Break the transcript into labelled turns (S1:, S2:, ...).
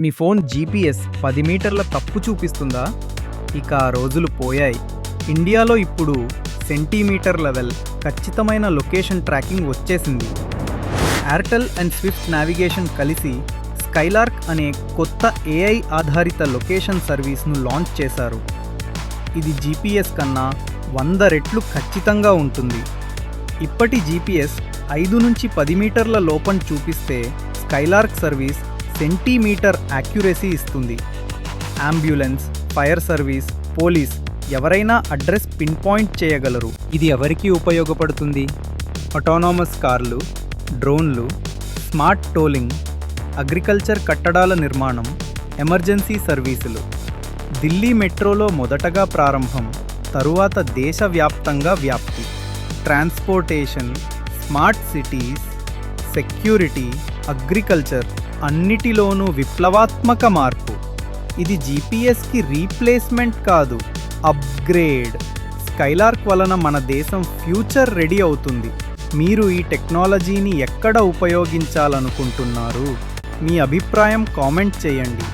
S1: మీ phone GPS 10 మీటర్ల తప్పు చూపిస్తుందా? ఇక ఆ రోజులు పోయాయి. ఇండియాలో ఇప్పుడు సెంటీమీటర్ లెవెల్ ఖచ్చితమైన లొకేషన్ ట్రాకింగ్ వచ్చేసింది. ఎయిర్టెల్ అండ్ స్విఫ్ట్ నావిగేషన్ కలిసి స్కైలార్క్ అనే కొత్త ఏఐ ఆధారిత లొకేషన్ సర్వీస్ను లాంచ్ చేశారు. ఇది జీపీఎస్ కన్నా 100 రెట్లు ఖచ్చితంగా ఉంటుంది. ఇప్పటి జీపీఎస్ 5 నుంచి 10 మీటర్ల లోపం చూపిస్తే స్కైలార్క్ సర్వీస్ సెంటీమీటర్ యాక్యురసీ ఇస్తుంది. అంబులెన్స్, ఫైర్ సర్వీస్, పోలీస్ ఎవరైనా అడ్రస్ పిన్ పాయింట్ చేయగలరు. ఇది ఎవరికి ఉపయోగపడుతుంది? ఆటోనామస్ కార్లు, డ్రోన్లు, స్మార్ట్ టోలింగ్, అగ్రికల్చర్ కట్టడాల నిర్మాణం, ఎమర్జెన్సీ సర్వీసులు. ఢిల్లీ మెట్రోలో మొదటగా ప్రారంభం, తరువాత దేశవ్యాప్తంగా వ్యాప్తి. Transportation, smart cities, security, agriculture అన్నిటిలోనూ విప్లవాత్మక మార్పు. ఇది జీపీఎస్కి రీప్లేస్మెంట్ కాదు, అప్గ్రేడ్. స్కైలార్క్ వలన మన దేశం ఫ్యూచర్ రెడీ అవుతుంది. మీరు ఈ టెక్నాలజీని ఎక్కడ ఉపయోగించాలనుకుంటున్నారు? మీ అభిప్రాయం కామెంట్ చేయండి.